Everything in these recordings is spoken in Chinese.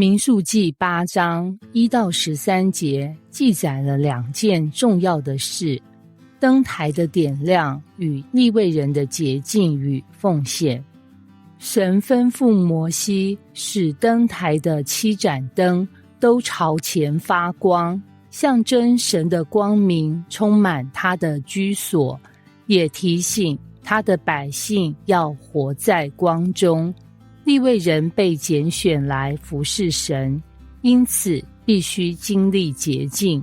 民数记8章1到13节记载了2件重要的事：灯台的点亮与利未人的洁净与奉献。神吩咐摩西使灯台的7盏灯都朝前发光，象征神的光明充满他的居所，也提醒他的百姓要活在光中。利未人被拣选来服侍神，因此必须经历洁净，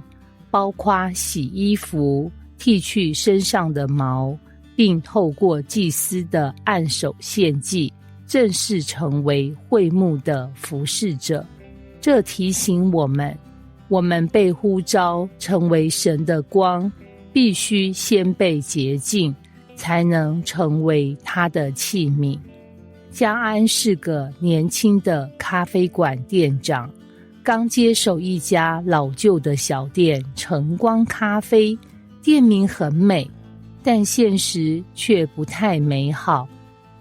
包括洗衣服、剃去身上的毛，并透过祭司的按手献祭，正式成为会幕的服侍者。这提醒我们被呼召成为神的光，必须先被洁净，才能成为他的器皿。加安是个年轻的咖啡馆店长，刚接手一家老旧的小店晨光咖啡，店名很美，但现实却不太美好。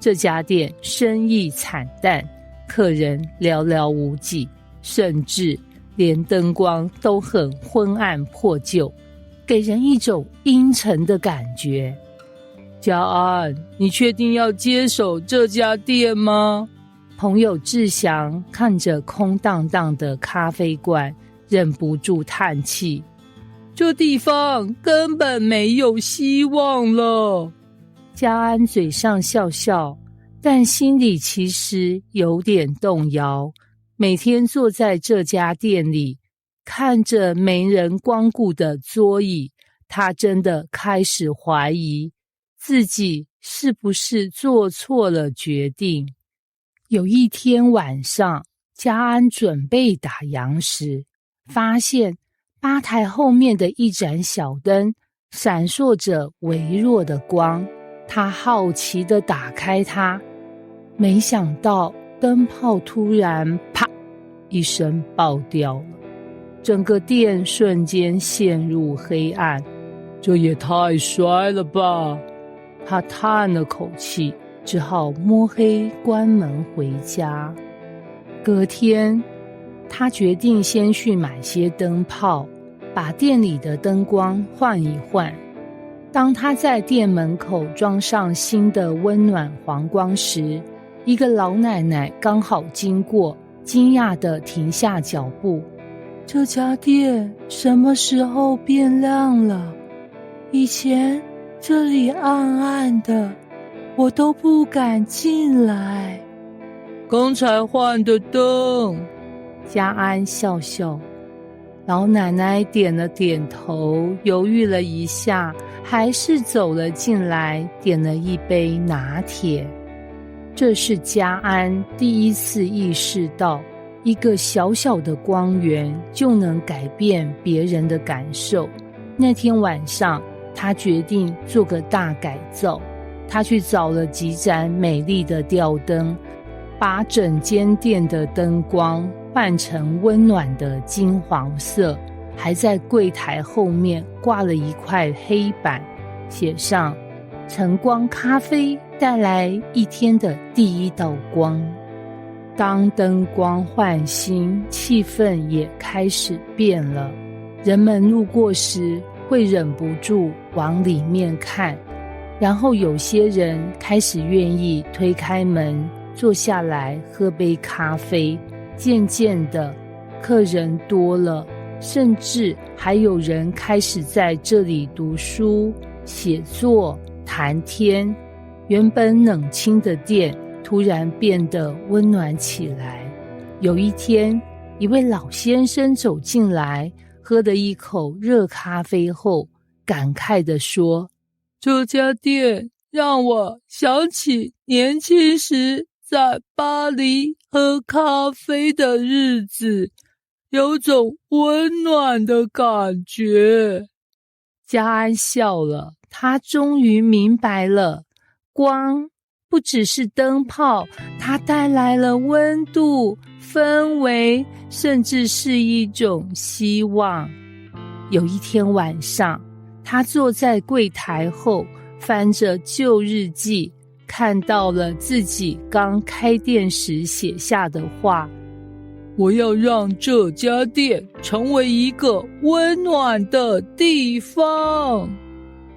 这家店生意惨淡，客人寥寥无几，甚至连灯光都很昏暗破旧，给人一种阴沉的感觉。嘉安，你确定要接手这家店吗？朋友志祥看着空荡荡的咖啡馆，忍不住叹气。这地方根本没有希望了。嘉安嘴上笑笑，但心里其实有点动摇。每天坐在这家店里，看着没人光顾的桌椅，他真的开始怀疑自己是不是做错了决定。有一天晚上，嘉安准备打烊时，发现吧台后面的一盏小灯闪烁着微弱的光，他好奇地打开它，没想到灯泡突然啪一声爆掉了，整个店瞬间陷入黑暗。这也太衰了吧！他叹了口气，只好摸黑关门回家。隔天，他决定先去买些灯泡，把店里的灯光换一换。当他在店门口装上新的温暖黄光时，一个老奶奶刚好经过，惊讶地停下脚步。这家店什么时候变亮了？以前这里暗暗的，我都不敢进来。刚才换的灯。嘉安笑笑。老奶奶点了点头，犹豫了一下，还是走了进来，点了一杯拿铁。这是嘉安第一次意识到，一个小小的光源就能改变别人的感受。那天晚上，他决定做个大改造。他去找了几盏美丽的吊灯，把整间店的灯光换成温暖的金黄色，还在柜台后面挂了一块黑板，写上晨光咖啡带来一天的第一道光。当灯光换新，气氛也开始变了。人们路过时会忍不住往里面看，然后有些人开始愿意推开门坐下来喝杯咖啡。渐渐的，客人多了，甚至还有人开始在这里读书、写作、谈天。原本冷清的店突然变得温暖起来。有一天，一位老先生走进来，喝了一口热咖啡后，感慨地说：这家店让我想起年轻时在巴黎喝咖啡的日子，有种温暖的感觉。嘉安笑了，他终于明白了，光不只是灯泡，它带来了温度、氛围，甚至是一种希望。有一天晚上，他坐在柜台后，翻着旧日记，看到了自己刚开店时写下的话。我要让这家店成为一个温暖的地方。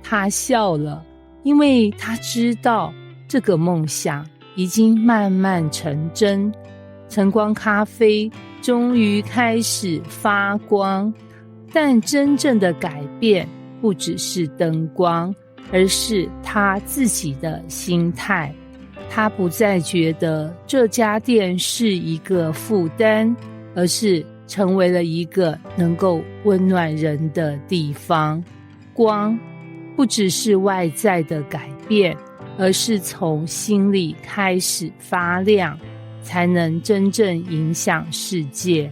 他笑了，因为他知道这个梦想已经慢慢成真。晨光咖啡终于开始发光，但真正的改变不只是灯光，而是他自己的心态。他不再觉得这家店是一个负担，而是成为了一个能够温暖人的地方。光不只是外在的改变，而是从心里开始发亮，才能真正影响世界。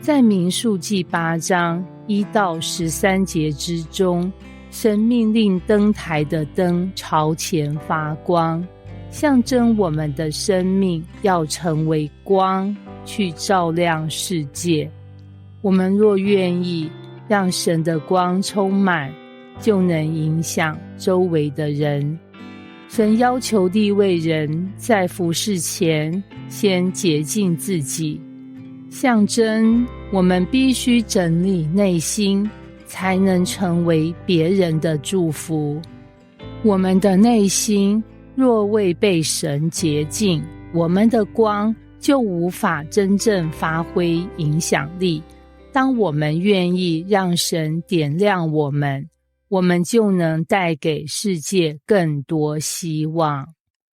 在民数记8章1到13节之中，神命令灯台的灯朝前发光，象征我们的生命要成为光，去照亮世界。我们若愿意让神的光充满，就能影响周围的人。神要求利未人在服事前先洁净自己，象征我们必须整理内心，才能成为别人的祝福。我们的内心若未被神洁净，我们的光就无法真正发挥影响力。当我们愿意让神点亮我们，我们就能带给世界更多希望。